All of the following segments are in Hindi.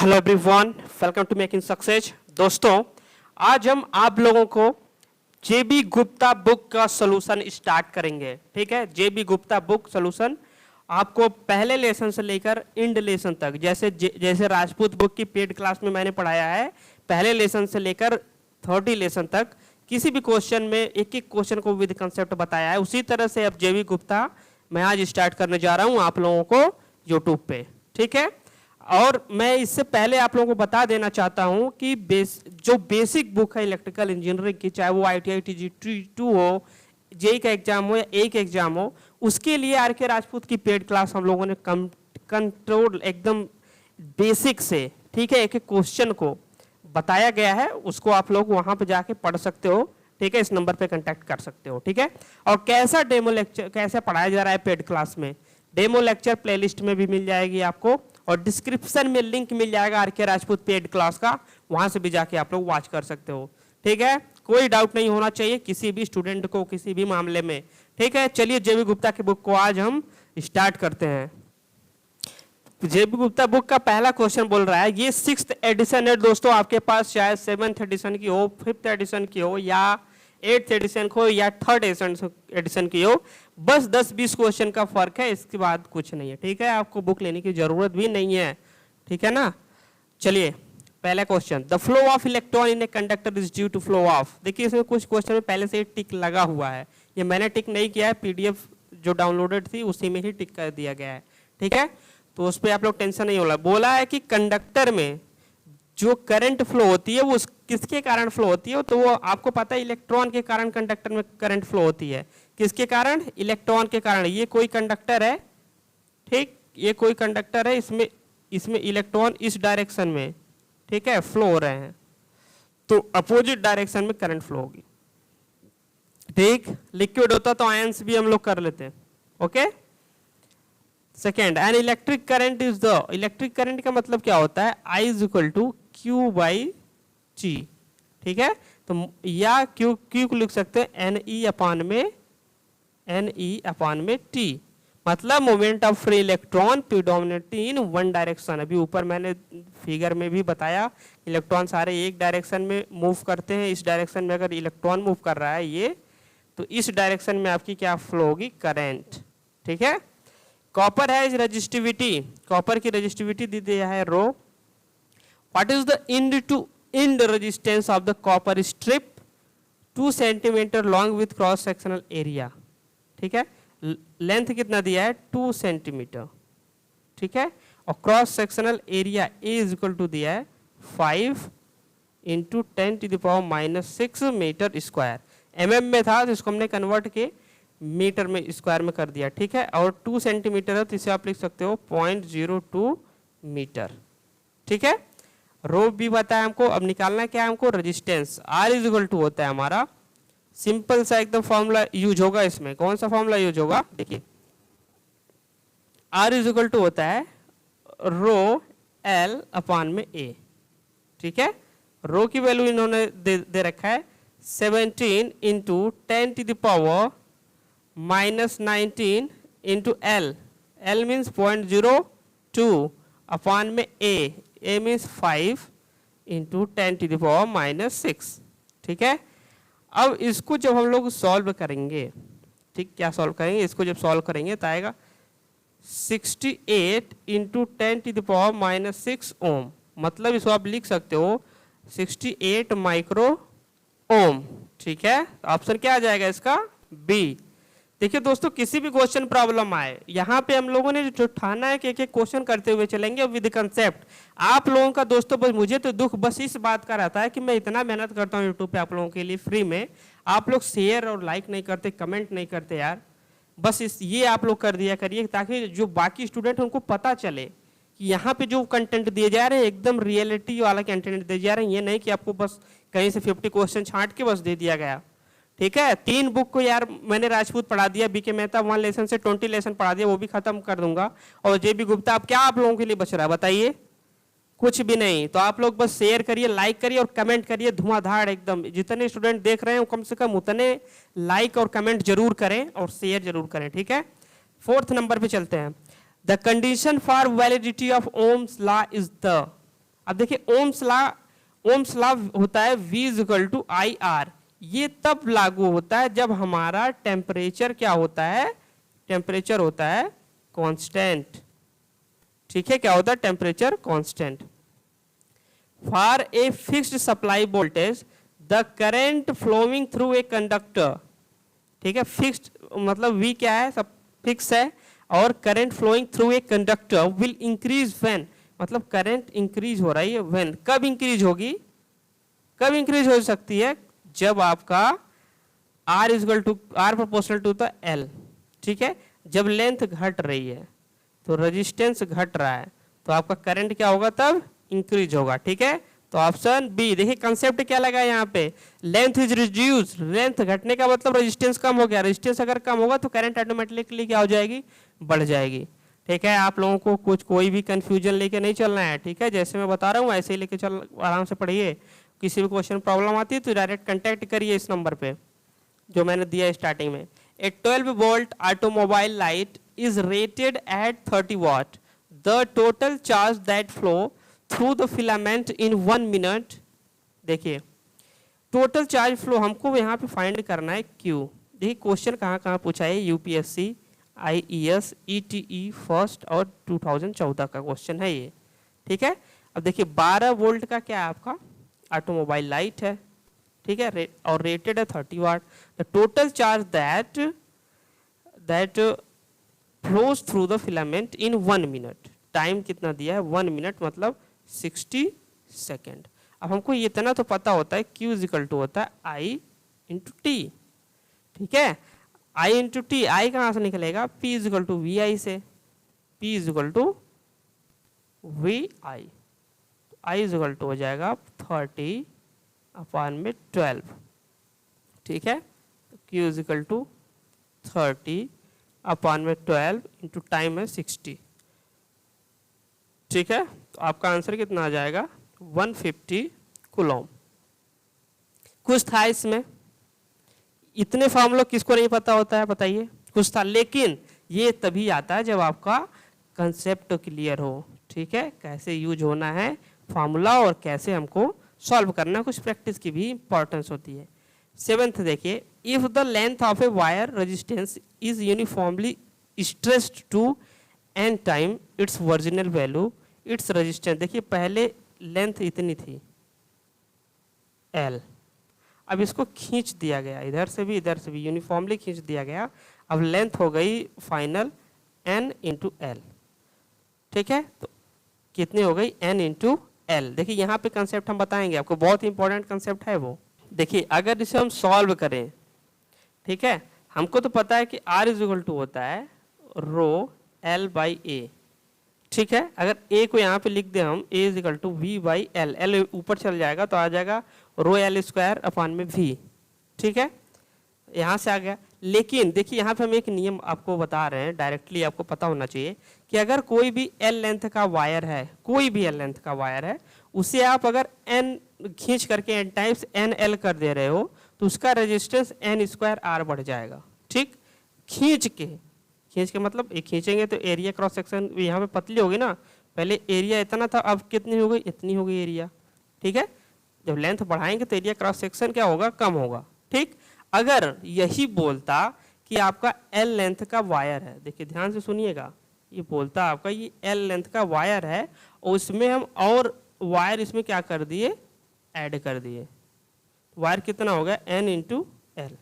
Hello everyone, welcome to making success. दोस्तों, आज हम आप लोगों को जेबी गुप्ता बुक का सॉल्यूशन स्टार्ट करेंगे। ठीक है, जेबी गुप्ता बुक सॉल्यूशन आपको पहले लेसन से लेकर एंड लेसन तक, जैसे राजपूत बुक की पेड क्लास में मैंने पढ़ाया है, पहले लेसन से लेकर 30 लेसन तक किसी भी क्वेश्चन में एक एक क्वेश्चन को विद कंसेप्ट बताया है। उसी तरह से अब जेबी गुप्ता मैं आज स्टार्ट करने जा रहा हूं आप लोगों को यूट्यूब पे। ठीक है, और मैं इससे पहले आप लोगों को बता देना चाहता हूं कि जो बेसिक बुक है इलेक्ट्रिकल इंजीनियरिंग की, चाहे वो ITI TG2 हो, जेई का एग्जाम हो या एक एग्जाम हो, उसके लिए आर के राजपूत की पेड क्लास हम लोगों ने कंट्रोल एकदम बेसिक से, ठीक है, एक एक क्वेश्चन को बताया गया है, उसको आप लोग वहां पे जाके पढ़ सकते हो। ठीक है, इस नंबर पे कांटेक्ट कर सकते हो। ठीक है, और कैसा डेमो लेक्चर कैसे पढ़ाया जा रहा है पेड क्लास में, डेमो लेक्चर प्लेलिस्ट में भी मिल जाएगी आपको, और डिस्क्रिप्शन में लिंक मिल जाएगा आर के राजपूत पेड क्लास का, वहां से भी जाके आप लोग वॉच कर सकते हो। ठीक है, कोई डाउट नहीं होना चाहिए किसी भी स्टूडेंट को किसी भी मामले में। ठीक है, चलिए जेबी गुप्ता की बुक को आज हम स्टार्ट करते हैं। जेबी गुप्ता बुक का पहला क्वेश्चन बोल रहा है, ये 6th एडिशन है दोस्तों, आपके पास चाहे 7th एडिशन की हो, 5th एडिशन की हो, या 8th एडिशन को या 3rd एडिशन की हो, बस 10-20 क्वेश्चन का फर्क है, इसके बाद कुछ नहीं है। ठीक है, आपको बुक लेने की जरूरत भी नहीं है। ठीक है ना, चलिए पहला question, the flow of electron in a conductor is due to flow of. देखिए इसमें कुछ क्वेश्चन में पहले से टिक लगा हुआ है, ये मैंने टिक नहीं किया है, PDF जो डाउनलोडेड थी उसी में ही टिक कर दिया गया है। ठीक है, तो उस पर आप लोग टेंशन नहीं होला। बोला है कि कंडक्टर में जो करंट फ्लो होती है वो किसके कारण फ्लो होती है, तो वो आपको पता है इलेक्ट्रॉन के कारण कंडक्टर में करंट फ्लो होती है। किसके कारण? इलेक्ट्रॉन के कारण। ये कोई कंडक्टर है, ठीक, ये कोई कंडक्टर है, इसमें इलेक्ट्रॉन इस डायरेक्शन में, ठीक है, फ्लो हो रहे हैं, तो अपोजिट डायरेक्शन में करंट फ्लो होगी। ठीक, लिक्विड होता तो आयंस भी हम लोग कर लेते हैं। Okay, second, an electric current is the, electric current का मतलब क्या होता है, I is equal to Q/G। ठीक है, तो या Q को लिख सकते हैं NE अपान में T, मतलब moment of free electron predominantly in one direction. अभी ऊपर मैंने फिगर में भी बताया, इलेक्ट्रॉन सारे एक डायरेक्शन में मूव करते हैं। इस डायरेक्शन में अगर इलेक्ट्रॉन मूव कर रहा है ये, तो इस डायरेक्शन में आपकी क्या फ्लो होगी, करंट। ठीक है, कॉपर है रेजिस्टिविटी, कॉपर की रेजिस्टिविटी दी दिया है rho. What is the end resistance of the copper strip, 2 centimetre long with cross sectional area. ठीक है, लेंथ कितना दिया है, 2 सेंटीमीटर। ठीक है, और cross sectional area A is equal to दिया है 5 × 10⁻⁻6 मीटर स्क्वायर। mm में था तो इसको हमने कन्वर्ट के मीटर में स्क्वायर में कर दिया। ठीक है, और 2 सेंटीमीटर है तो इसे आप लिख सकते हो 0.02 मीटर। ठीक है, रो भी बताया हमको। अब निकालना क्या है हमको, resistance. R is equal to होता है हमारा, सिंपल सा एकदम फॉर्मूला यूज होगा इसमें। कौन सा फॉर्मूला यूज होगा, देखिए, R इज इक्वल टू होता है रो L अपान में A। ठीक है, रो की वैल्यू इन्होंने दे रखा है 17 × 10⁻⁻19 × L। L मीन्स 0.02 अपान में A मीन्स 5 × 10⁻⁻6। ठीक है, अब इसको जब हम लोग सॉल्व करेंगे, ठीक, क्या सॉल्व करेंगे, इसको जब सॉल्व करेंगे तो आएगा 68 × 10⁻⁻6 ओम, मतलब इसको आप लिख सकते हो 68 माइक्रो ओम। ठीक है, ऑप्शन क्या आ जाएगा इसका, बी। देखिए दोस्तों, किसी भी क्वेश्चन प्रॉब्लम आए, यहाँ पे हम लोगों ने जो ठाना है कि एक एक क्वेश्चन करते हुए चलेंगे विद कंसेप्ट। आप लोगों का दोस्तों, बस मुझे तो दुख बस इस बात का रहता है कि मैं इतना मेहनत करता हूँ यूट्यूब पे आप लोगों के लिए फ्री में, आप लोग शेयर और लाइक नहीं करते, कमेंट नहीं करते यार। बस ये आप लोग कर दिया करिए, ताकि जो बाकी स्टूडेंट उनको पता चले कि यहाँ पे जो कंटेंट दिए जा रहे हैं एकदम रियलिटी वाला कंटेंट दिए जा रहे हैं। ये नहीं कि आपको बस कहीं से 50 क्वेश्चन छांट के बस दे दिया गया। ठीक है, 3 बुक को यार मैंने राजपूत पढ़ा दिया, BK मेहता 1 लेसन से 20 लेसन पढ़ा दिया, वो भी खत्म कर दूंगा। और जेबी गुप्ता अब क्या आप लोगों के लिए बच रहा है बताइए, कुछ भी नहीं। तो आप लोग बस शेयर करिए, लाइक करिए और कमेंट करिए धुआंधार एकदम। जितने स्टूडेंट देख रहे हैं कम से कम उतने लाइक और कमेंट जरूर करें और शेयर जरूर करें। ठीक है, 4th नंबर पे चलते हैं। The condition for validity of Ohm's law is the, अब देखिए ओम्स लॉ होता है V equal to I R. ये तब लागू होता है जब हमारा टेम्परेचर क्या होता है, टेम्परेचर होता है कांस्टेंट। ठीक है, क्या होता है, temperature constant. For a fixed supply voltage the current flowing through a conductor, ठीक है, फिक्स्ड मतलब V क्या है, सब फिक्स है, और current flowing through a conductor will increase when, मतलब करंट इंक्रीज हो रही है व्हेन, कब इंक्रीज होगी, कब इंक्रीज हो सकती है, जब आपका R equal to R proportional to the L। ठीक है, जब लेंथ घट रही है तो रेजिस्टेंस घट रहा है तो आपका करंट क्या होगा, तब इंक्रीज होगा। ठीक है, तो ऑप्शन बी। देखिए कंसेप्ट क्या लगा यहाँ पे, लेंथ इज रिड्यूस, लेंथ घटने का मतलब रेजिस्टेंस कम हो गया, रेजिस्टेंस अगर कम होगा तो करंट ऑटोमेटिकली क्या हो जाएगी, बढ़ जाएगी। ठीक है, आप लोगों को कुछ कोई भी कंफ्यूजन लेके नहीं चलना है। ठीक है, जैसे मैं बता रहा हूँ ऐसे ही लेके चल, आराम से पढ़िए। किसी भी क्वेश्चन प्रॉब्लम आती है तो डायरेक्ट कांटेक्ट करिए इस नंबर पे जो मैंने दिया स्टार्टिंग में। ए 12 volt automobile light is rated at 30 watt. The total charge that flow through the filament in 1 minute, देखिए टोटल चार्ज फ्लो हमको यहाँ पे फाइंड करना है Q। देखिए क्वेश्चन कहाँ कहाँ पूछा है, यूपीएससी, आईईएस, ईटीई फर्स्ट और 2014 का क्वेश्चन है ये। ठीक है, अब देखिए 12 वोल्ट का क्या है आपका ऑटोमोबाइल लाइट है। ठीक है, और रेटेड है 30 watt. The total charge that flows through the filament in 1 minute, time कितना दिया है 1 मिनट मतलब 60 सेकेंड। अब हमको ये इतना तो पता होता है Q इक्वल टू होता है I इंटू टी। ठीक है, I इंटू टी, आई कहाँ से निकलेगा, P equal to V I से, P equal to V I, I equal to हो जाएगा 30 अपॉन में 12। ठीक है, Q इक्वल टू 30 अपॉन में 12 इंटू टाइम है 60। ठीक है, तो आपका आंसर कितना आ जाएगा 150 कूलम। कुछ था इसमें, इतने फॉर्मूला किसको नहीं पता होता है बताइए, कुछ था, लेकिन ये तभी आता है जब आपका कंसेप्ट क्लियर हो। ठीक है, कैसे यूज होना है फॉर्मूला और कैसे हमको सॉल्व करना, कुछ प्रैक्टिस की भी इंपॉर्टेंस होती है। 7th देखिए, if the length of a wire resistance is uniformly stressed to n time its original value, its resistance, देखिए पहले लेंथ इतनी थी L, अब इसको खींच दिया गया, इधर से भी यूनिफॉर्मली खींच दिया गया, अब लेंथ हो गई फाइनल N इंटू L। ठीक है, तो कितनी हो गई N इंटू L। देखिए यहाँ पे कंसेप्ट हम बताएंगे आपको, बहुत ही इंपॉर्टेंट कंसेप्ट है वो। देखिए अगर इसे हम सॉल्व करें, ठीक है, हमको तो पता है कि R इज इक्वल टू होता है रो L बाई ए। ठीक है, अगर A को यहाँ पे लिख दे हम, A is equal to V by L, L ऊपर चल जाएगा तो आ जाएगा रो L स्क्वायर अपॉन में V। ठीक है, यहाँ से आ गया। लेकिन देखिए यहाँ पे हम एक नियम आपको बता रहे हैं, डायरेक्टली आपको पता होना चाहिए कि अगर कोई भी L लेंथ का वायर है, कोई भी L लेंथ का वायर है, उसे आप अगर N खींच करके N टाइम्स NL कर दे रहे हो तो उसका रेजिस्टेंस N स्क्वायर R बढ़ जाएगा। ठीक, खींच के मतलब एक खींचेंगे तो एरिया क्रॉस सेक्शन यहाँ पे पतली होगी ना, पहले एरिया इतना था, अब कितनी हो गई, इतनी हो गई एरिया। ठीक है, जब लेंथ बढ़ाएंगे तो एरिया क्रॉस सेक्शन क्या होगा, कम होगा। ठीक, अगर यही बोलता कि आपका L लेंथ का वायर है, देखिए ध्यान से सुनिएगा, ये बोलता आपका ये L लेंथ का वायर है और उसमें हम और वायर इसमें क्या कर दिए, ऐड कर दिए, वायर कितना हो गया N इंटू L।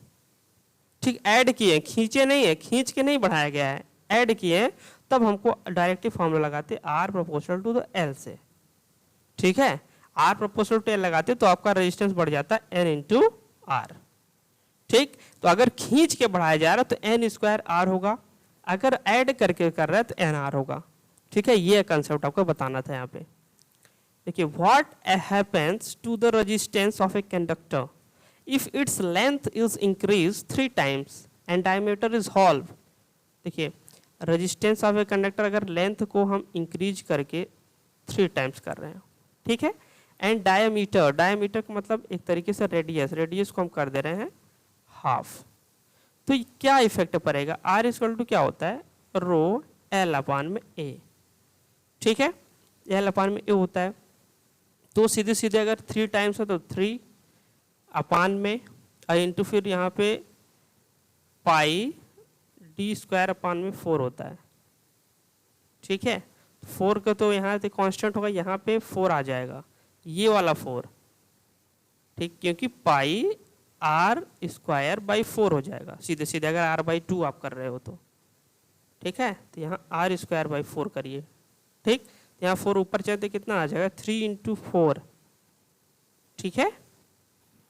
ठीक, ऐड किए, खींचे नहीं है, खींच के नहीं बढ़ाया गया है, ऐड किए, तब हमको डायरेक्टली फॉर्मूला लगाते R proportional to the L से। ठीक है, R प्रोपोर्शनल टू L लगाते तो आपका रेजिस्टेंस बढ़ जाता है N इंटू R। ठीक, तो अगर खींच के बढ़ाया जा रहा है तो N स्क्वायर R होगा, अगर ऐड करके कर रहा है तो N R होगा। ठीक है, ये कंसेप्ट आपको बताना था यहाँ पे। देखिए, what happens to the resistance of a conductor if its length is increase 3 times and diameter is halved. देखिए रेजिस्टेंस ऑफ ए कंडक्टर अगर लेंथ को हम इंक्रीज करके 3 times कर रहे हैं, ठीक है, एंड डायमीटर का मतलब एक तरीके से रेडियस को हम कर दे रहे हैं हाफ, तो क्या इफेक्ट पड़ेगा, R इक्वल टू क्या होता है रो L अपॉन में A। ठीक है, L अपॉन में A होता है, तो सीधे सीधे अगर 3 टाइम्स है तो 3 अपान में और इंटू फिर यहाँ पे पाई डी स्क्वायर अपान में 4 होता है। ठीक है, 4 का तो यहाँ पे कांस्टेंट होगा, यहाँ पे 4 आ जाएगा, ये वाला 4। ठीक, क्योंकि पाई आर स्क्वायर बाई 4 हो जाएगा सीधे सीधे, अगर आर बाई 2 आप कर रहे हो तो। ठीक है, तो यहाँ आर स्क्वायर बाई 4 करिए। ठीक, तो यहाँ 4 ऊपर चलते कितना आ जाएगा 3 इंटू 4। ठीक है,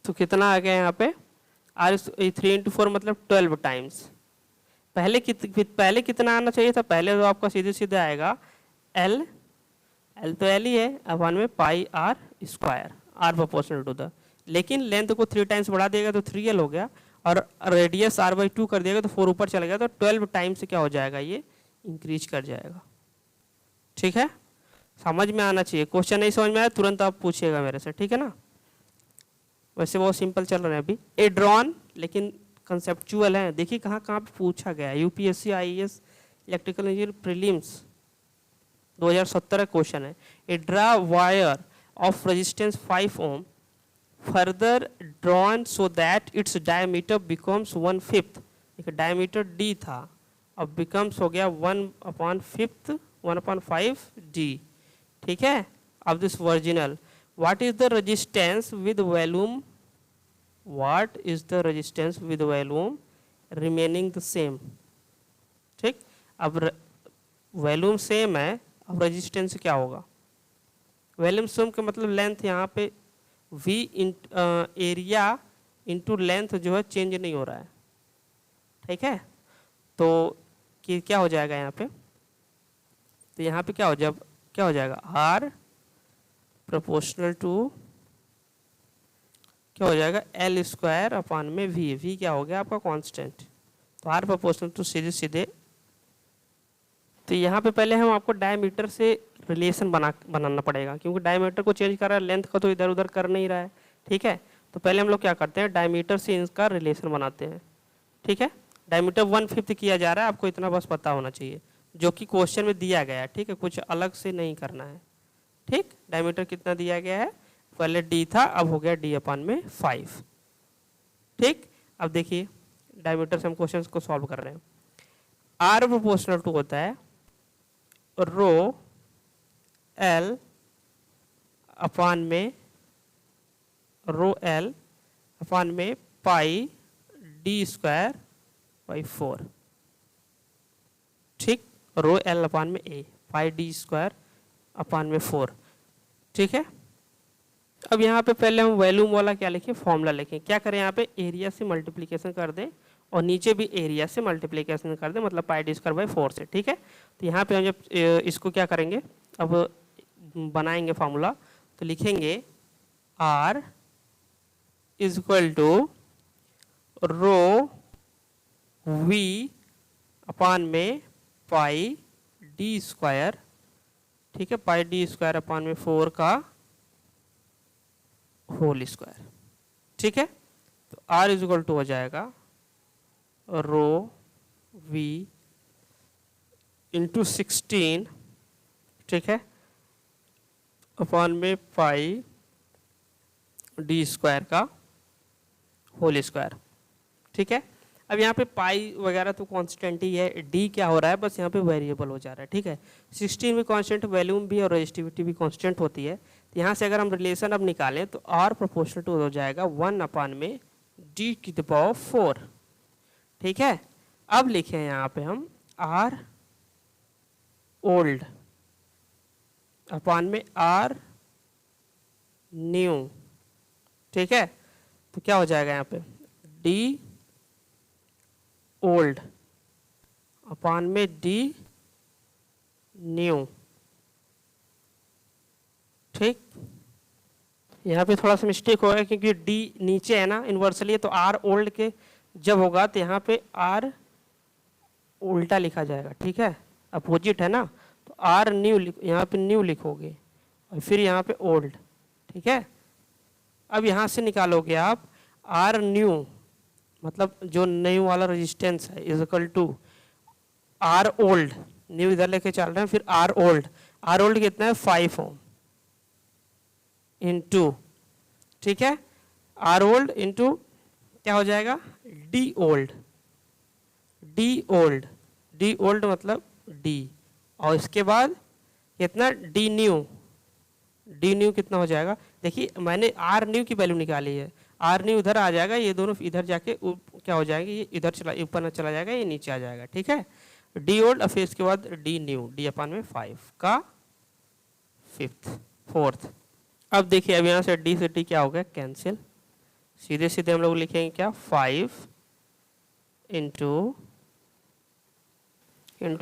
तो कितना आ गया यहाँ पे आर 3 इंटू 4 मतलब 12 टाइम्स। पहले कितना आना चाहिए था, पहले तो आपका सीधे सीधे आएगा एल तो एल ही है अपान में pi r square, r proportional to the, लेकिन लेंथ को 3 टाइम्स बढ़ा देगा तो 3l हो गया, और रेडियस r बाई 2 कर देगा तो 4 ऊपर चला गया, तो 12 टाइम्स से क्या हो जाएगा, ये इंक्रीज कर जाएगा। ठीक है, समझ में आना चाहिए। क्वेश्चन नहीं समझ में आया तुरंत आप पूछिएगा मेरे से, ठीक है ना। वैसे बहुत सिंपल चल रहा है अभी एड्रॉन, लेकिन कंसेप्चुअल है। देखिए कहाँ कहाँ पे पूछा गया है, UPSC IAS electrical engineer prelims 2017 question है। A draw wire of resistance 5 ohm further drawn so that its diameter becomes 1/5। एक डायमीटर d था, अब बिकम्स हो गया 1/5 1/5 d। ठीक है, अब this original what is the resistance with volume, what is the resistance with volume remaining the same। ठीक, अब वॉल्यूम सेम है, अब रेजिस्टेंस क्या होगा, वॉल्यूम सेम का मतलब लेंथ यहाँ पे v एरिया इंटू लेंथ जो है चेंज नहीं हो रहा है। ठीक है, तो कि क्या हो जाएगा यहाँ पे, तो यहाँ पे क्या हो जाएगा r प्रोपोर्शनल टू क्या हो जाएगा एल स्क्वायर अपान में v क्या हो गया आपका कांस्टेंट, तो r प्रोपोर्शनल टू सीधे सीधे। तो यहाँ पे पहले हम आपको डायमीटर से रिलेशन बनाना पड़ेगा, क्योंकि डायमीटर को चेंज कर रहा है, लेंथ का तो इधर उधर कर नहीं रहा है। ठीक है, तो पहले हम लोग क्या करते हैं, डायमीटर से इनका रिलेशन बनाते हैं। ठीक है, डायमीटर 1/5 किया जा रहा है, आपको इतना बस पता होना चाहिए, जो कि क्वेश्चन में दिया गया है। ठीक है, कुछ अलग से नहीं करना है। ठीक, डायमीटर कितना दिया गया है, पहले d था, अब हो गया d अपान में 5। ठीक, अब देखिए डायमीटर से हम क्वेश्चन को सॉल्व कर रहे हैं। r प्रोपोर्शनल टू होता है रो l अपान में पाई d स्क्वायर बाई 4। ठीक, रो l अपान में a pi d square upon में 4। ठीक है, अब यहाँ पे पहले हम वॉल्यूम वाला क्या लिखें, फॉर्मूला लिखें। क्या करें, यहाँ पे एरिया से मल्टीप्लिकेशन कर दें और नीचे भी एरिया से मल्टीप्लिकेशन कर दें, मतलब पाई डी स्क्वायर बाई 4 से। ठीक है, तो यहाँ पे हम जब इसको क्या करेंगे, अब बनाएंगे फार्मूला, तो लिखेंगे R is equal to rho V upon में पाई डी स्क्वायर। ठीक है, पाई डी स्क्वायर अपान में 4 का होल स्क्वायर। ठीक है, तो R इज इक्वल टू हो जाएगा रो V इंटू 16। ठीक है, अपान में पाई डी स्क्वायर का होल स्क्वायर। ठीक है, अब यहाँ पे पाई वगैरह तो कांस्टेंट ही है, डी क्या हो रहा है, बस यहाँ पे वेरिएबल हो जा रहा है। ठीक है, 16 भी कांस्टेंट, वॉल्यूम भी और रेजिस्टिविटी भी कांस्टेंट होती है। तो यहाँ से अगर हम रिलेशन अब निकालें तो R प्रोपोर्शनल टू हो जाएगा 1 अपान में d की द पावर 4। ठीक है, अब लिखें यहाँ पे हम R ओल्ड अपान में R न्यू। ठीक है, तो क्या हो जाएगा यहाँ पे D ओल्ड अपान में D न्यू। ठीक, यहाँ पे थोड़ा सा मिस्टेक होगा क्योंकि D नीचे है ना इन्वर्सली, तो R ओल्ड के जब होगा तो यहाँ पे R उल्टा लिखा जाएगा। ठीक है, अपोजिट है ना, तो R न्यू यहाँ पे न्यू लिखोगे और फिर यहाँ पे ओल्ड। ठीक है, अब यहाँ से निकालोगे आप R न्यू, मतलब जो न्यू वाला रेजिस्टेंस है is equal to R old, new इधर लेके चल रहे हैं, फिर R ओल्ड कितना है 5 ओम इंटू, ठीक है, आर ओल्ड इंटू क्या हो जाएगा, D old, D old, D old मतलब डी, और इसके बाद कितना, डी न्यू, डी न्यू कितना हो जाएगा, देखिए मैंने आर न्यू की वैल्यू निकाली है, आर न्यू उधर आ जाएगा, ये दोनों इधर जाके क्या हो जाएंगे, ये इधर चला ऊपर न चला जाएगा, ये नीचे आ जाएगा, ठीक है, डी ओल्ड और फिर इसके बाद डी न्यू, डी अपान में 5 का फोर्थ। अब देखिए अब यहाँ से डी क्या हो गया, कैंसिल, सीधे सीधे हम लोग लिखेंगे क्या, 5 इंटू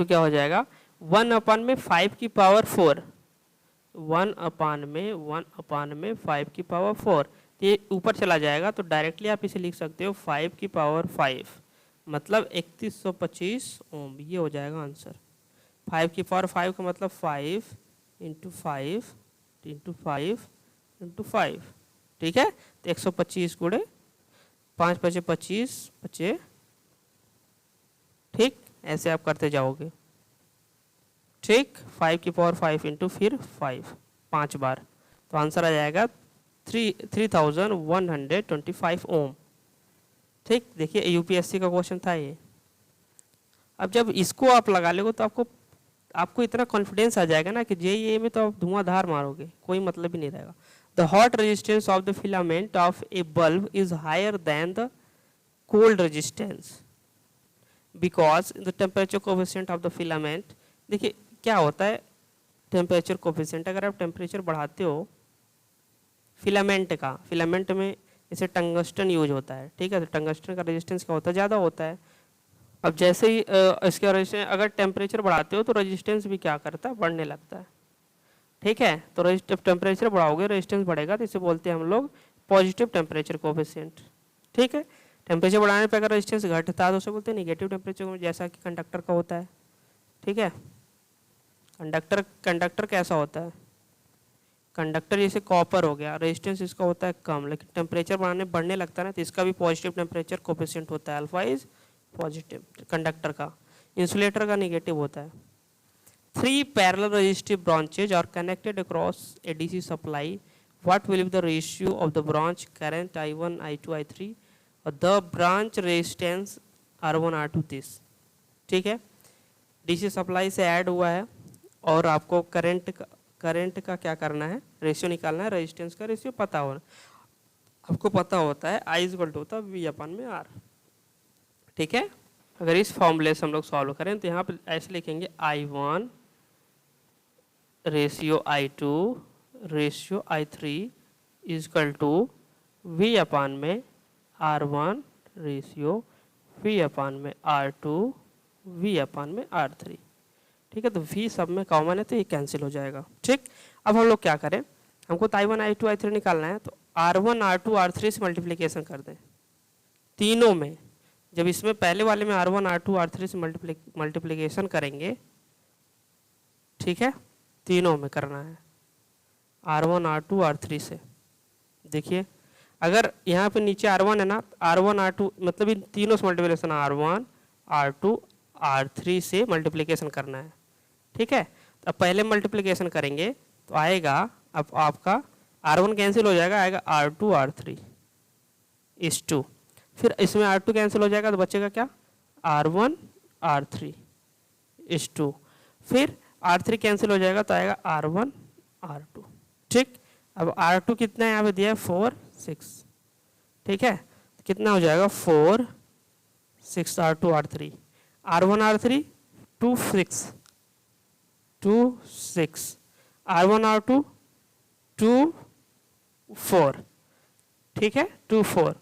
क्या हो जाएगा, 1 अपान में 5 की पावर 4, 1 अपान में 5 की पावर 4, ये ऊपर चला जाएगा तो डायरेक्टली आप इसे लिख सकते हो 5 की पावर 5, मतलब 3125 ओम, ये हो जाएगा आंसर। 5 की पावर 5 का मतलब 5 इंटू 5 इंटू 5 इंटू 5, ठीक है, तो 125 गुणे 5 पचे 25 बचे, ठीक, ऐसे आप करते जाओगे, ठीक, 5 की पावर 5 इंटू फिर 5 5 बार, तो आंसर आ जाएगा 3125 ओम, ठीक। देखिए यूपीएससी का क्वेश्चन था ये। अब जब इसको आप लगा लोगे तो आपको इतना कॉन्फिडेंस आ जाएगा ना कि जेईई में तो आप धुआंधार मारोगे, कोई मतलब ही नहीं रहेगा। The hot resistance of the filament of a bulb is higher than the cold resistance because the temperature coefficient of the filament, देखिए क्या होता है टेम्परेचर कोफिशिएंट, अगर आप टेम्परेचर बढ़ाते हो फिलामेंट का, फिलामेंट में जैसे टंगस्टन यूज होता है, ठीक है, तो टंगस्टन का रेजिस्टेंस क्या होता है, ज़्यादा होता है। अब जैसे ही इसके रेजिस्टेंस अगर टेम्परेचर बढ़ाते हो तो रेजिस्टेंस भी क्या करता है, बढ़ने लगता है, ठीक है, तो टेम्परेचर बढ़ाओगे रेजिस्टेंस बढ़ेगा, तो इसे बोलते हैं हम लोग पॉजिटिव टेम्परेचर कोफिशिएंट, ठीक है। टेम्परेचर बढ़ाने पर अगर रेजिस्टेंस घटता है तो उसे बोलते हैं नेगेटिव टेम्परेचर में, जैसा कि कंडक्टर का होता है, ठीक है। कंडक्टर कैसा होता है, कंडक्टर जैसे कॉपर हो गया, रेजिस्टेंस इसका होता है कम, लेकिन टेम्परेचर बढ़ने लगता है ना, तो इसका भी पॉजिटिव टेम्परेचर कोफिशिएंट होता है, अल्फा इज पॉजिटिव कंडक्टर का, इंसुलेटर का नेगेटिव होता है। 3 parallel resistive branches are connected across a DC supply, what will be the ratio of the branch current I1 I2 I3 और the branch resistance R1 R2 this, ठीक है, डीसी सप्लाई से ऐड हुआ है और आपको करंट का क्या करना है, रेशियो निकालना है, रेजिस्टेंस का रेशियो पता होना, आपको पता होता है I इक्वल टू होता है V अपन में R, ठीक है। अगर इस फॉर्मूले से हम लोग सॉल्व करें तो यहाँ पे ऐसे लिखेंगे I1 ratio I2 ratio I3 equal to V upon में R1 रेशियो V अपन में R2 V अपन में R3, ठीक है, तो V सब में कॉमन है तो ये कैंसिल हो जाएगा, ठीक। अब हम लोग क्या करें, हमको तो I1 I2 I3 निकालना है, तो R1 R2 R3 से मल्टीप्लिकेशन कर दें तीनों में, जब इसमें पहले वाले में R1 R2 R3 से मल्टीप्लिकेशन करेंगे, ठीक है, तीनों में करना है R1 R2 R3 से। देखिए अगर यहाँ पे नीचे R1 है ना, R1 R2 मतलब इन तीनों से मल्टीप्लिकेशन R1 R2 R3 से मल्टीप्लिकेशन करना है, ठीक है। तो अब पहले मल्टीप्लिकेशन करेंगे तो आएगा, अब आपका R1 कैंसिल हो जाएगा, आएगा R2 R3 इस 2, फिर इसमें R2 कैंसिल हो जाएगा तो बचेगा क्या, R1 R3 इस 2, फिर R3 कैंसिल हो जाएगा तो आएगा R1 R2, ठीक। अब R2 कितना है यहाँ पे दिया है 4 6, ठीक है, तो कितना हो जाएगा 4 6 R2 R3, R1 R3 2 6 2 6, R1 R2 2 4, ठीक है, 2 4।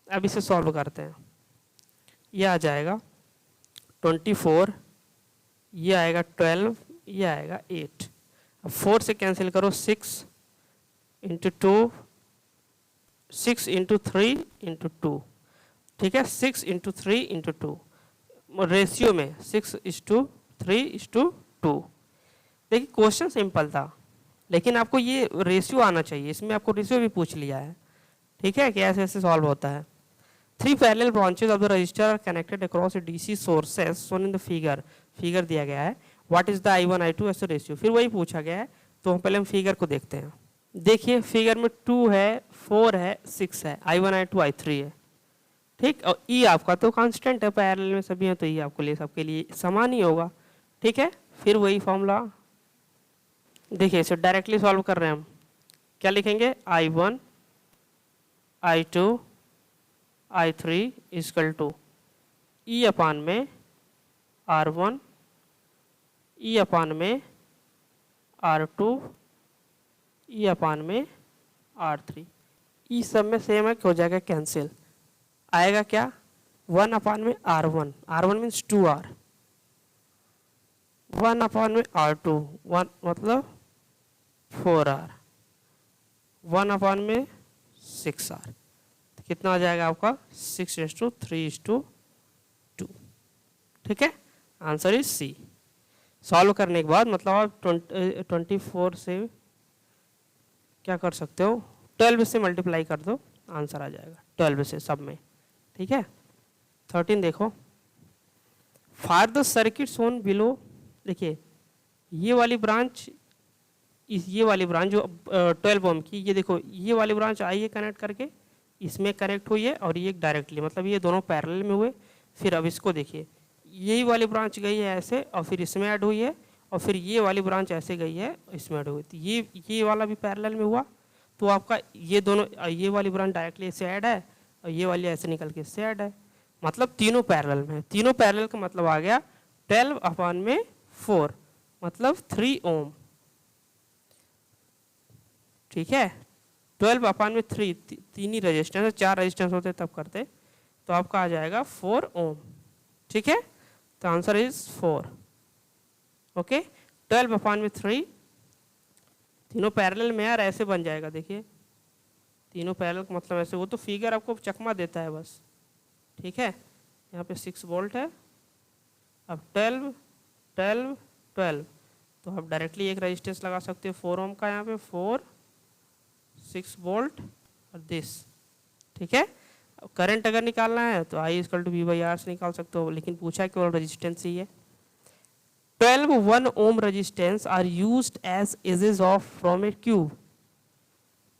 अब इसे सॉल्व करते हैं, ये आ जाएगा 24, ये आएगा 12, ये आएगा 8। अब 4 से कैंसिल करो, 6 इंटू 2 6 इंटू 3 इंटू 2, ठीक है, 6 इंटू 3 इंटू 2, रेशियो में 6:3:2। देखिए क्वेश्चन सिंपल था, लेकिन आपको ये रेशियो आना चाहिए, इसमें आपको रेशियो भी पूछ लिया है, ठीक है, कि ऐसे ऐसे सॉल्व होता है। 3 parallel branches of the resistor are connected across a DC sources shown in the figure दिया गया है, what is the I1 I2 ऐसे रेशियो, फिर वही पूछा गया है, तो पहले हम फिगर को देखते हैं। देखिए फिगर में 2 है, 4 है, 6 है, I1 I2 I3 है, ठीक। और ई आपका तो कांस्टेंट है, पैरेलल में सभी हैं, तो ई आपको लिए सबके लिए समान ही होगा, ठीक है। फिर वही फॉर्मूला देखिए, इसे डायरेक्टली सॉल्व कर रहे हैं हम, क्या लिखेंगे, I1 I2 I3 equal to ई अपान में R1 ई अपान में R2 ई अपान में R3। ई सब में सेम है, हो जाएगा कैंसिल, आएगा क्या, 1 अपान में R1, R1 मीन्स 2R, 1 अपान में R2, 1 मतलब 4R, 1 अपान में 6R, तो कितना हो जाएगा आपका 6:3:2, ठीक है। Answer is C. सॉल्व करने के बाद मतलब आप 24 से क्या कर सकते हो, 12 से मल्टीप्लाई कर दो, आंसर आ जाएगा 12 से सब में, ठीक है। 13 देखो, far the circuit shown below, देखिए ये वाली ब्रांच, ये वाली ब्रांच जो 12 ओम की, ये देखो ये वाली ब्रांच आई है कनेक्ट करके, इसमें कनेक्ट हुई है, और ये डायरेक्टली, मतलब ये दोनों पैरेलल में हुए। फिर अब इसको देखिए, यही वाली ब्रांच गई है ऐसे, और फिर इसमें ऐड हुई है, और फिर ये वाली ब्रांच ऐसे गई है, इसमें ऐड हुई, तो ये वाला भी पैरेलल में हुआ, तो आपका ये दोनों, ये वाली ब्रांच डायरेक्टली इससे ऐड है, और ये वाली ऐसे निकल के इससे ऐड है, मतलब तीनों पैरेलल में। तीनों पैरेलल का मतलब आ गया 12 अपान में 4, मतलब 3 ओम, ठीक है। 12 अपान में 3, तीन ही रेजिस्टेंस, 4 रेजिस्टेंस होते तब करते, तो आपका आ जाएगा 4 ओम, ठीक है। तो आंसर इज 4, ओके। 12 अपान में 3, तीनों पैरेलल में यार ऐसे बन जाएगा, देखिए तीनों पैरेलल का मतलब ऐसे, वो तो फिगर आपको चकमा देता है बस, ठीक है। यहाँ पे 6 वोल्ट है, अब 12 12 12, तो आप डायरेक्टली एक रेजिस्टेंस लगा सकते हो 4 ओम का, यहाँ पे 4 6 वोल्ट और दिस, ठीक है। करंट अगर निकालना है तो I इक्वल टू V/R से निकाल सकते हो, लेकिन पूछा केवल रेजिस्टेंस ही है। 12 1 ohm resistance are used as edges of from a cube.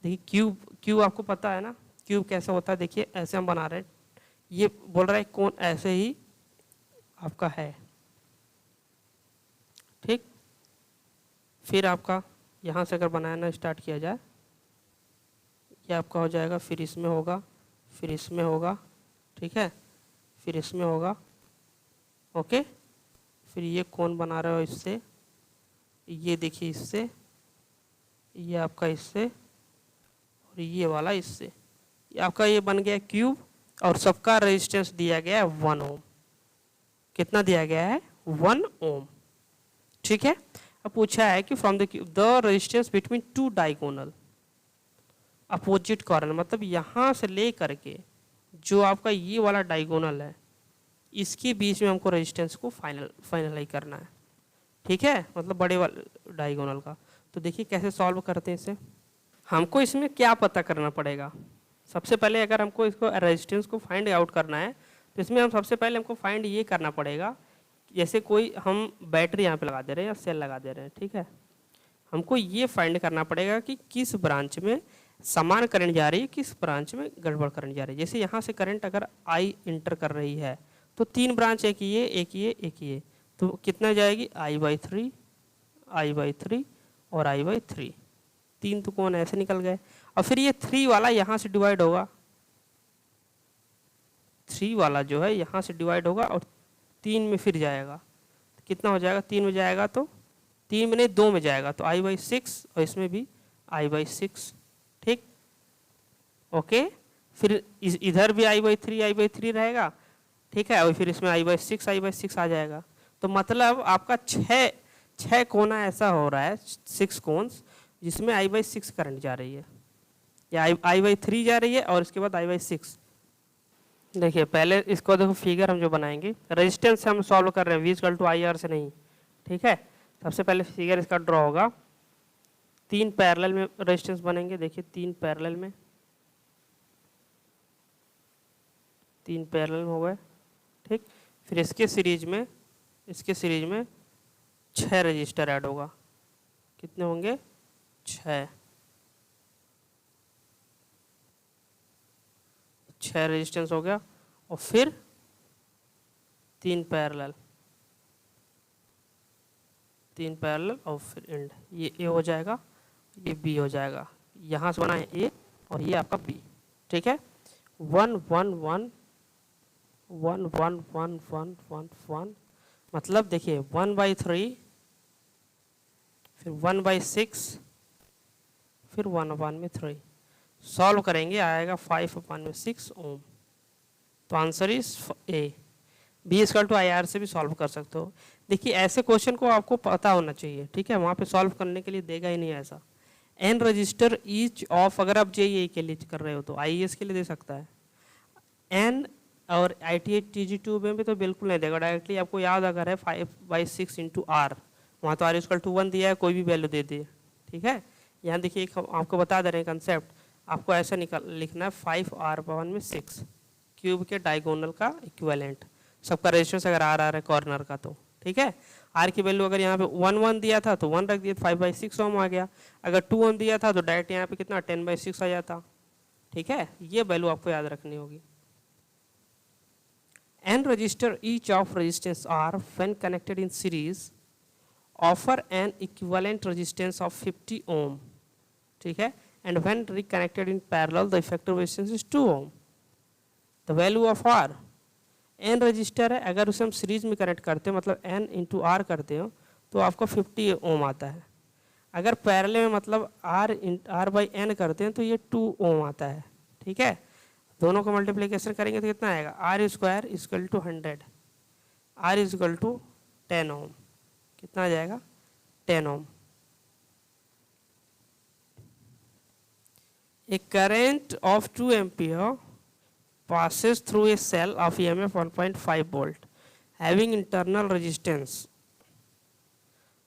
देखिए क्यूब आपको पता है ना, क्यूब कैसा होता है, देखिए ऐसे हम बना रहे हैं, ये बोल रहा है कौन ऐसे ही आपका है, ठीक। फिर आपका यहाँ से अगर बनाना स्टार्ट किया जाए, ये आपका हो जाएगा, फिर इसमें होगा, फिर इसमें होगा, ठीक है, फिर इसमें होगा, ओके। फिर ये कौन बना रहे हो इससे, ये देखिए इससे, ये आपका इससे, और ये वाला इससे, ये आपका ये बन गया क्यूब, और सबका रेजिस्टेंस दिया गया है 1 ओम। कितना दिया गया है, 1 ओम, ठीक है। अब पूछा है कि from the resistance between 2 diagonal opposite corner, मतलब यहाँ से ले करके जो आपका ये वाला डायगोनल है, इसके बीच में हमको रेजिस्टेंस को फाइनलाइज करना है, ठीक है, मतलब बड़े वाले डायगोनल का। तो देखिए कैसे सॉल्व करते हैं इसे। हमको इसमें क्या पता करना पड़ेगा, सबसे पहले अगर हमको इसको रेजिस्टेंस को फाइंड आउट करना है, तो इसमें हम सबसे पहले हमको फाइंड ये करना पड़ेगा, जैसे कोई हम बैटरी यहाँ पे लगा दे रहे हैं या सेल लगा दे रहे हैं, ठीक है। हमको ये फाइंड करना पड़ेगा कि किस ब्रांच में समान करंट जा रही है, किस ब्रांच में गड़बड़ करंट जा रही है। जैसे यहाँ से करंट अगर I इंटर कर रही है, तो 3 ब्रांच, एक ये एक ये एक ये, तो कितना जाएगी, I/3 I/3 और I/3, 3 तो कौन ऐसे निकल गए। और फिर ये 3 वाला यहाँ से डिवाइड होगा, 3 वाला जो है यहाँ से डिवाइड होगा और 3 में फिर जाएगा, तो कितना हो जाएगा, 3 में जाएगा तो 3 में नहीं 2 में जाएगा, तो I/6, और इसमें भी I/6, ठीक, ओके। फिर इधर भी I/3 रहेगा, ठीक है, और फिर इसमें I/6 आ जाएगा। तो मतलब आपका 6 कोना ऐसा हो रहा है, 6 कोन्स, जिसमें I/6 करंट जा रही है, या I/3 जा रही है, और इसके बाद I/6। देखिए पहले इसको देखो, फिगर हम जो बनाएंगे, रेजिस्टेंस से हम सॉल्व कर रहे हैं, V/IR से नहीं, ठीक है। सबसे पहले फिगर इसका ड्रॉ होगा, 3 पैरेलल में रेजिस्टेंस बनेंगे, देखिए 3 पैरेलल में, 3 पैरेलल हो गए, ठीक। फिर इसके सीरीज में 6 रजिस्टर ऐड होगा, कितने होंगे, 6, 6 रेजिस्टेंस हो गया, और फिर 3 पैरेलल, 3 पैरेलल और फिर एंड, ये ए हो जाएगा, ये बी हो जाएगा, यहाँ से बना है ए और ये आपका बी। ठीक है, 1 1 1 1 1 1 1 1 1, मतलब देखिए 1/3, फिर 1/6, फिर 1/3। सॉल्व करेंगे, आएगा 5/6 ओम। तो answer is A. V equal to I R से भी सॉल्व कर सकते हो। देखिए ऐसे क्वेश्चन को आपको पता होना चाहिए, ठीक है, वहाँ पे सॉल्व करने के लिए देगा ही नहीं ऐसा। एन रजिस्टर ईच ऑफ, अगर आप जेईई के लिए कर रहे हो तो आईएएस के लिए दे सकता है। एन और ITA TG2 में भी तो बिल्कुल नहीं देगा, डायरेक्टली आपको याद अगर है 5/6 इंटू आर, वहाँ तो आर इक्वल टू 1 दिया है, कोई भी वैल्यू दे दिए। ठीक है, यहाँ देखिए आपको बता दे रहे हैं कंसेप्ट, आपको ऐसा लिखना है 5r/6 क्यूब के डायगोनल का इक्विवेलेंट, सबका रेजिस्टेंस अगर आर है कॉर्नर का तो। ठीक है, आर की वैल्यू अगर यहाँ पे 1 1 दिया था तो 1 रख दिया, 5/6 ओम आ गया। अगर 2 ओम दिया था तो डायरेक्ट यहाँ पे कितना 10/6 आ जाता। ठीक है, ये वैल्यू आपको याद रखनी होगी। N resistor each of resistance R when connected in series offer an equivalent resistance of 50 ohm. ठीक है, and when reconnected in parallel the effective resistance is 2 ohm. The value of R, N register है, अगर उसे हम सीरीज में कनेक्ट करते हैं मतलब N इंटू आर करते हो तो आपको 50 ओम आता है। अगर पैरेलल में मतलब R/N करते हैं तो ये 2 ओम आता है। ठीक है, दोनों को मल्टीप्लिकेशन करेंगे तो कितना आएगा, R² equal to 100, R equal to 10 ohm, कितना आ जाएगा 10 ओम। A current of 2 ampere passes through a cell of EMF 1.5 volt having internal resistance.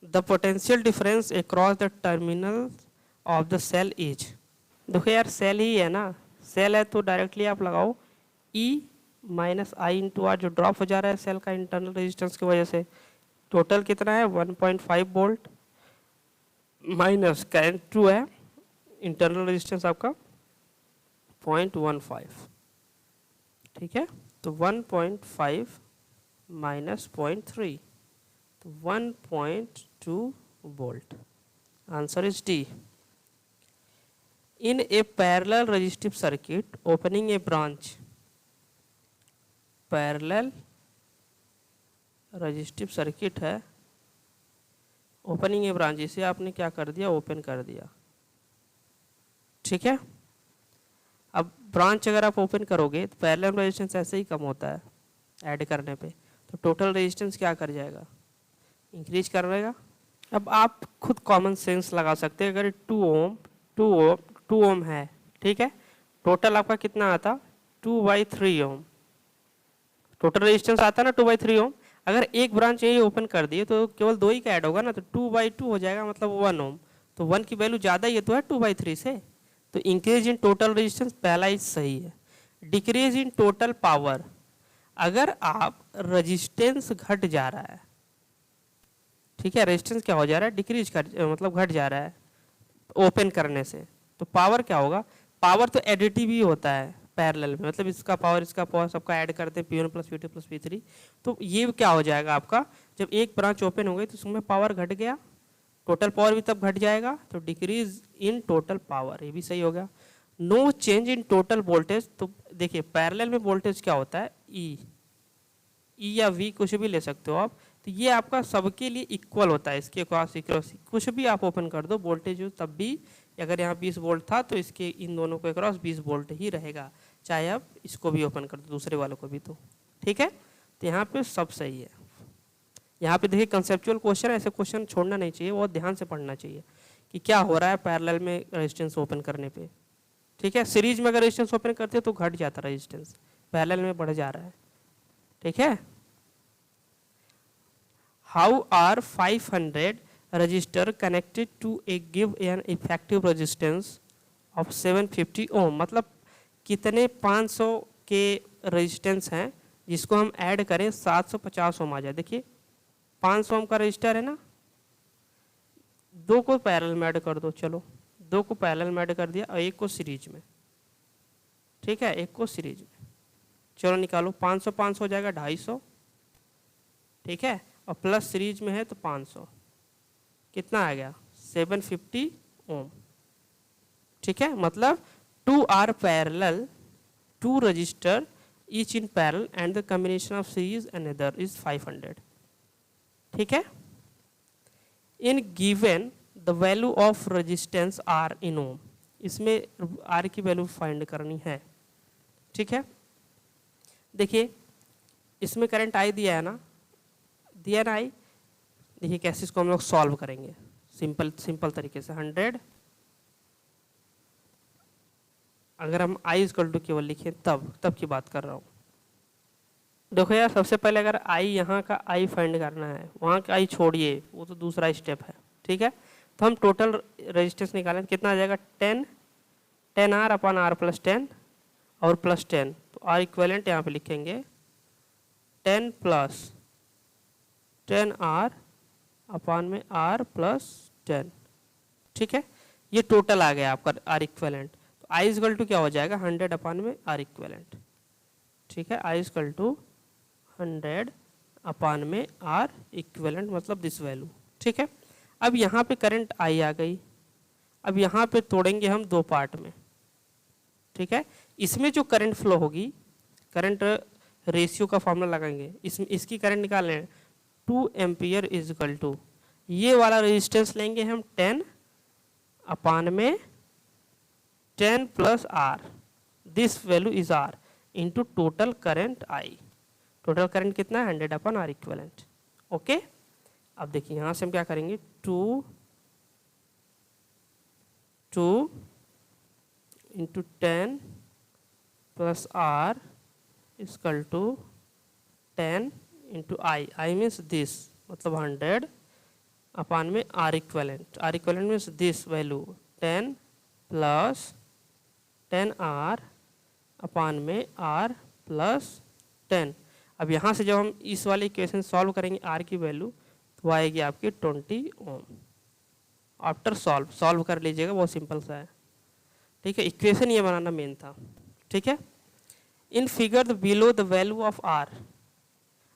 The potential difference across the terminals of the cell is, देखो यार सेल ही है ना, सेल है तो डायरेक्टली आप लगाओ E minus I into R, जो ड्रॉप हो जा रहा है सेल का इंटरनल रेजिस्टेंस की वजह से। टोटल कितना है 1.5 वोल्ट माइनस करंट 2 है, इंटरनल रेजिस्टेंस आपका 0.15। ठीक है, तो 1.5 माइनस 0.3 तो 1.2 volt. Answer is D. In a parallel resistive circuit, opening a branch, parallel resistive circuit है, ओपनिंग ए ब्रांच, इसे आपने क्या कर दिया, ओपन कर दिया। ठीक है, अब ब्रांच अगर आप ओपन करोगे तो पैरेलल रेजिस्टेंस ऐसे ही कम होता है ऐड करने पे, तो टोटल रेजिस्टेंस क्या कर जाएगा, इंक्रीज कर रहेगा। अब आप खुद कॉमन सेंस लगा सकते हैं, अगर 2 ओम है, ठीक है, टोटल आपका कितना आता 2/3 ओम, टोटल रेजिस्टेंस आता ना 2/3 ओम। अगर एक ब्रांच यही ओपन कर दिए तो केवल 2 ही का ऐड होगा ना, तो 2/2 हो जाएगा, मतलब 1 ओम। तो 1 की वैल्यू ज़्यादा ही तो है 2/3 से, तो इंक्रीज इन टोटल रेजिस्टेंस पहला ही सही है। डिक्रीज इन टोटल पावर, अगर आप रेजिस्टेंस घट जा रहा है, ठीक है, रेजिस्टेंस क्या हो जा रहा है, डिक्रीज कर मतलब घट जा रहा है ओपन करने से, तो पावर क्या होगा, पावर तो एडिटिव ही होता है पैरेलल में, मतलब इसका पावर सबका ऐड करते हैं P1 + P2 + P3। तो ये क्या हो जाएगा आपका, जब एक ब्रांच ओपन हो गई तो उसमें पावर घट गया, टोटल पावर भी तब घट जाएगा, तो डिक्रीज इन टोटल पावर, ये भी सही हो गया। No change in total voltage, तो देखिए पैरेलल में वोल्टेज क्या होता है, ई या वी कुछ भी ले सकते हो आप, तो ये आपका सबके लिए इक्वल होता है, इसके क्रॉस कुछ भी आप ओपन कर दो वोल्टेज तब भी, अगर यहाँ 20 वोल्ट था तो इसके इन दोनों के क्रॉस 20 वोल्ट ही रहेगा, चाहे आप इसको भी ओपन कर दो दूसरे वालों को भी। तो ठीक है, तो यहाँ पे सब सही है। यहाँ पे देखिए कंसेप्चुअल क्वेश्चन, ऐसे क्वेश्चन छोड़ना नहीं चाहिए, बहुत ध्यान से पढ़ना चाहिए कि क्या हो रहा है पैरेलल में रेजिस्टेंस ओपन करने पे। ठीक है, सीरीज में अगर रेजिस्टेंस ओपन करते हैं तो घट जाता है रेजिस्टेंस, पैरेलल में बढ़ जा रहा है। ठीक है, how are 500 resistor connected to a give an effective resistance of 750 ohm, मतलब कितने 500 के रेजिस्टेंस हैं जिसको हम ऐड करें 750 ओम आ जाए। देखिए 500 ओम का रजिस्टर है ना, 2 को पैरेलल में ऐड कर दो, चलो 2 को पैरेलल में ऐड कर दिया और 1 को सीरीज में, ठीक है, एक को सीरीज में। चलो निकालो, 500 500 हो जाएगा 250, ठीक है, और प्लस सीरीज में है तो 500, कितना आ गया 750 ओम। ठीक है, मतलब 2 are parallel, 2 resistor each in parallel and the combination of series and other is 500. ठीक है, in given the value of resistance R in ohm, इसमें R की वैल्यू फाइंड करनी है। ठीक है, देखिए इसमें करंट I दिया है ना, दिया ना I, देखिए कैसे इसको हम लोग सॉल्व करेंगे सिंपल तरीके से। 100 अगर हम I इक्वल टू केवल लिखें तब की बात कर रहा हूँ। देखो यार, सबसे पहले अगर I यहाँ का I फाइंड करना है, वहाँ का I छोड़िए, वो तो दूसरा स्टेप है। ठीक है, तो हम टोटल रेजिस्टेंस निकालें, कितना आ जाएगा 10 R अपॉन R प्लस 10 और प्लस 10, तो R इक्वेलेंट यहाँ पे लिखेंगे 10 प्लस 10 R अपॉन में R प्लस 10। ठीक है, ये टोटल आ गया आपका R इक्वेलेंट। तो I इक्वल टू क्या हो जाएगा 100 अपॉन में R इक्वेलेंट। ठीक है, I इक्वल टू 100 अपॉन में R इक्वेलेंट, मतलब दिस वैल्यू। ठीक है, अब यहाँ पे करंट I आ गई, अब यहाँ पे तोड़ेंगे हम दो पार्ट में। ठीक है, इसमें जो करंट फ्लो होगी, करंट रेशियो का फॉर्मूला लगाएंगे, इसकी करंट निकाल लें 2 एम्पियर इज इक्वल टू, ये वाला रेजिस्टेंस लेंगे हम 10 अपॉन में 10 plus R, this value is R into total current I। Total current कितना है 100 अपॉन R इक्विवेलेंट। ओके, अब देखिए यहाँ से हम क्या करेंगे 2 into 10 plus R equal to 10 into I means this, मतलब 100 अपॉन में R equivalent. R equivalent means this value 10 plus 10 R upon में R प्लस 10। अब यहाँ से जब हम इस वाले इक्वेशन सॉल्व करेंगे R की वैल्यू, तो आएगी आपकी 20 ओम। आफ्टर सॉल्व कर लीजिएगा, बहुत सिंपल सा है। ठीक है, इक्वेशन ये बनाना मेन था। ठीक है, in figure the below the value of R,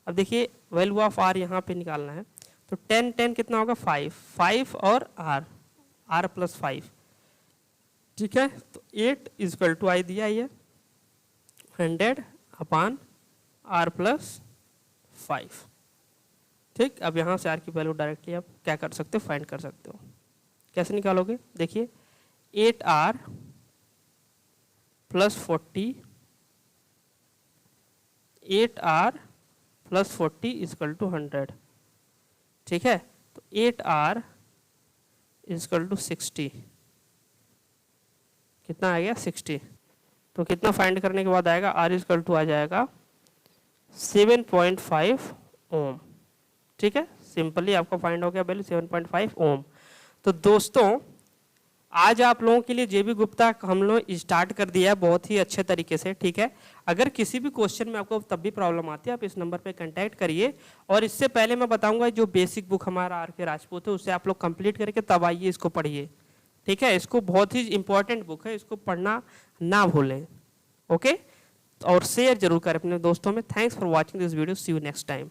अब देखिए वैल्यू ऑफ R यहाँ पे निकालना है, तो 10 कितना होगा 5 और R प्लस 5। ठीक है, तो 8 इक्वल टू I दिया है 100 अपॉन R प्लस 5। ठीक, अब यहाँ से R की वैल्यू डायरेक्टली आप क्या कर सकते हो, फाइंड कर सकते हो। कैसे निकालोगे, देखिए 8R plus 40, 8R plus 40 equal to 100। ठीक है, तो 8R इक्वल टू 60, कितना आ गया 60। तो कितना फाइंड करने के बाद आएगा R इक्वल टू आ जाएगा 7.5 ओम। ठीक है, सिंपली आपका फाइंड हो गया वैल्यू 7.5 ओम। तो दोस्तों आज आप लोगों के लिए जेबी गुप्ता हम लोग स्टार्ट कर दिया है बहुत ही अच्छे तरीके से। ठीक है, अगर किसी भी क्वेश्चन में आपको तब भी प्रॉब्लम आती है, आप इस नंबर पे कांटेक्ट करिए। और इससे पहले मैं बताऊंगा जो बेसिक बुक हमारा आर.के. राजपूत है, उससे आप लोग कंप्लीट करके तब आइए, इसको पढ़िए। ठीक है, इसको बहुत ही इंपॉर्टेंट बुक है, इसको पढ़ना ना भूलें। ओके, और शेयर जरूर करें अपने दोस्तों में। Thanks for watching this video, see you next time.